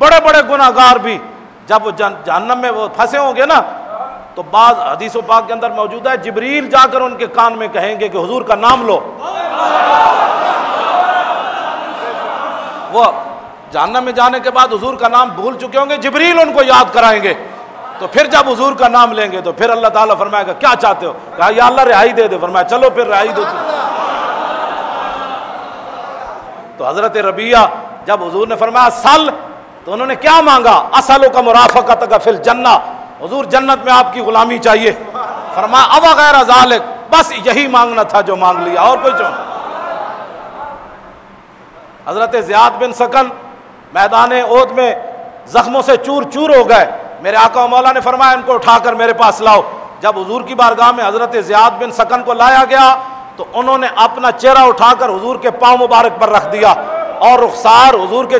بڑے بڑے گناہگار بھی جب وہ جہنم میں وہ پھنسے ہوں گے نا، تو بعض حدیث و پاک کے اندر موجود ہے جبریل جا کر ان کے کان میں کہیں گے کہ حضور کا نام لو. وہ جہنم میں جانے کے بعد حضور کا نام بھول چکے ہوں گے، جبریل ان کو یاد کرائیں گے. تو پھر جب حضور کا نام لیں گے تو پھر اللہ تعالیٰ فرمائے گا کیا چاہتے ہو؟ کہا یا اللہ رہائی دے دے. فرمایا چلو پھر رہائی دو. تو حضرت ربیہ جب حضور نے فرمایا سل، تو انہوں نے کیا مانگا؟ اسألک مرافقتک فی الجنہ، حضور جنت میں آپ کی غلامی چاہیے. فرمایا اب غیر ذالک، بس یہی مانگنا تھا جو مانگ لیا، اور کوئی چاہیے. حضرت زیاد بن سکن میدان احد میں زخموں سے چور چور ہو گئے. میرے آقا و مولا نے فرمایا ان کو اٹھا کر میرے پاس لاؤ. جب حضور کی بارگاہ میں حضرت زیاد بن سکن کو لایا گیا تو انہوں نے اپنا چہرہ اٹھا کر حضور کے پاؤں مبارک پر رکھ دیا اور رخسار حضور کے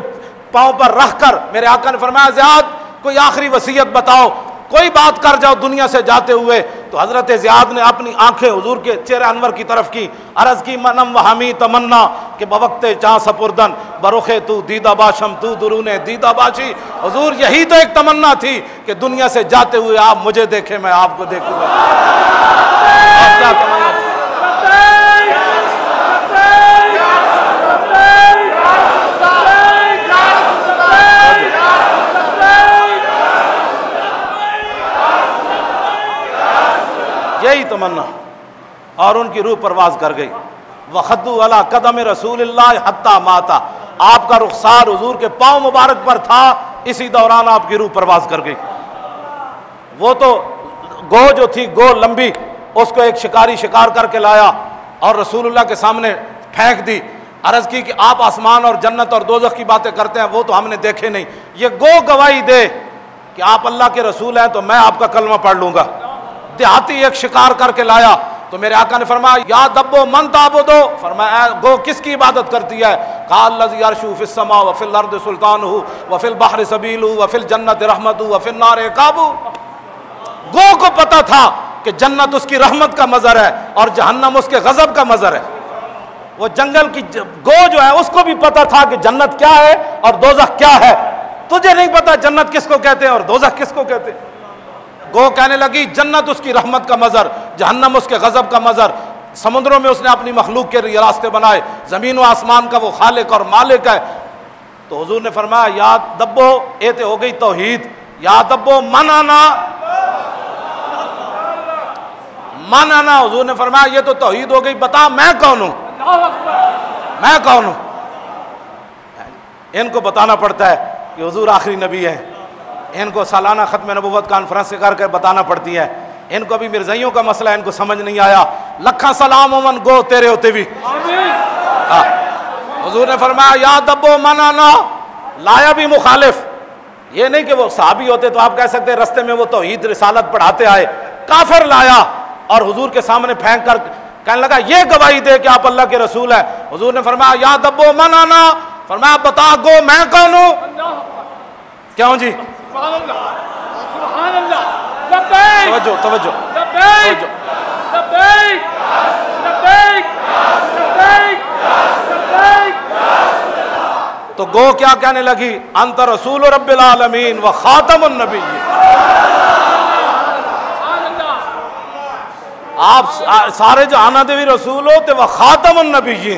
پاؤں پر رکھ کر میرے آقا نے فرمایا زیاد کوئی آخری وصیت بتاؤ، کوئی بات کر جاؤ دنیا سے جاتے ہوئے. تو حضرت زیاد نے اپنی آنکھیں حضور کے چہرے انور کی طرف کی، عرض کی منم و ہمی تمنا کہ بوقت چاں سپردن برخے تو دیدہ باشم تو درون دیدہ باشی. حضور یہی تو ایک تمنا تھی کہ دنیا سے جاتے ہوئے آپ مجھے دیکھیں، میں آپ کو دیکھوں. آپ کیا تمنا تھی؟ یہی تمنا، اور ان کی روح پرواز کر گئی. وخدوا علی قدم رسول اللہ حتی ماتا، آپ کا رخسار حضور کے پاؤں مبارک پر تھا، اسی دوران آپ کی روح پرواز کر گئی. وہ تو گو جو تھی گو لمبی، اس کو ایک شکاری شکار کر کے لایا اور رسول اللہ کے سامنے پھینک دی. عرض کی کہ آپ آسمان اور جنت اور دوزخ کی باتیں کرتے ہیں، وہ تو ہم نے دیکھے نہیں، یہ گو گواہی دے کہ آپ اللہ کے رسول ہیں تو میں آپ کا کلمہ پڑھ لوں گا. دیہاتی ایک شکار کر کے لایا تو میرے آقا نے فرمایا یا دبو من تعبدو، فرمایا گو کس کی عبادت کرتی ہے؟ قال الذی یرشو فی السماء وفی الارض سلطانہ وفی البحر سبیلہ وفی الجنت رحمتہ وفی النار عقابہ. گو کو پتا تھا کہ جنت اس کی رحمت کا مظہر ہے اور جہنم اس کے غضب کا مظہر ہے. وہ جنگل کی گو جو ہے اس کو بھی پتا تھا کہ جنت کیا ہے اور دوزخ کیا ہے. تجھے نہیں پتا جنت کس کو کہتے ہیں اور دوزخ کس کو کہتے ہیں. گو کہنے لگی جنت اس کی رحمت کا مظہر، جہنم اس کے غضب کا مظہر. سمندروں میں اس نے اپنی مخلوق کے راستے بنائے، زمین و آسمان کا وہ خالق اور مالک ہے. تو حضور نے فرمایا یا دبو، ایتے ہو گئی توحید. یا دبو من انا، من انا. حضور نے فرمایا یہ تو توحید ہو گئی، بتا میں کون ہوں، میں کون ہوں. ان کو بتانا پڑتا ہے کہ حضور آخری نبی ہے. ان کو سالانہ ختم نبوت کانفرنس کر کے بتانا پڑتی ہے. ان کو بھی مرزائیوں کا مسئلہ ان کو سمجھ نہیں آیا. لکھاں سلام من گو تیرے ہوتے بھی. حضور نے فرمایا یا دبو من انا، لایا بھی مخالف. یہ نہیں کہ وہ صحابی ہوتے تو آپ کہہ سکتے رستے میں وہ توحید رسالت پڑھاتے آئے. کافر لایا اور حضور کے سامنے پھینک کر کہنے لگا یہ گواہی دے کہ آپ اللہ کے رسول ہیں. حضور نے فرمایا یا دبو من انا، فرمایا بتا گو میں کون ہوں. کیوں جی؟ سبحان اللہ، سبحان اللہ. توجہ توجہ توجہ. تو گو کیا کہنے لگی؟ انت رسول رب العالمین و خاتم النبی. آپ سارے جہاں دے بھی رسول ہو تے و خاتم النبی.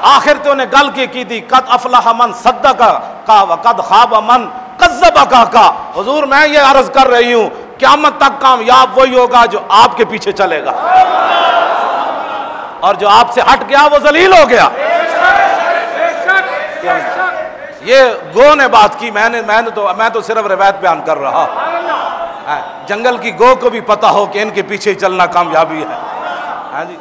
آخر تے انہیں گل کی تھی قد افلح من صدق کا و قد خواب من کذب کا. حضور میں یہ عرض کر رہی ہوں قیامت تک کامیاب وہی ہوگا جو آپ کے پیچھے چلے گا، اور جو آپ سے ہٹ گیا وہ ذلیل ہو گیا. یہ گو نے بات کی، میں تو صرف روایت بیان کر رہا. جنگل کی گو کو بھی پتا ہو کہ ان کے پیچھے چلنا کامیابی ہے. ہاں جی.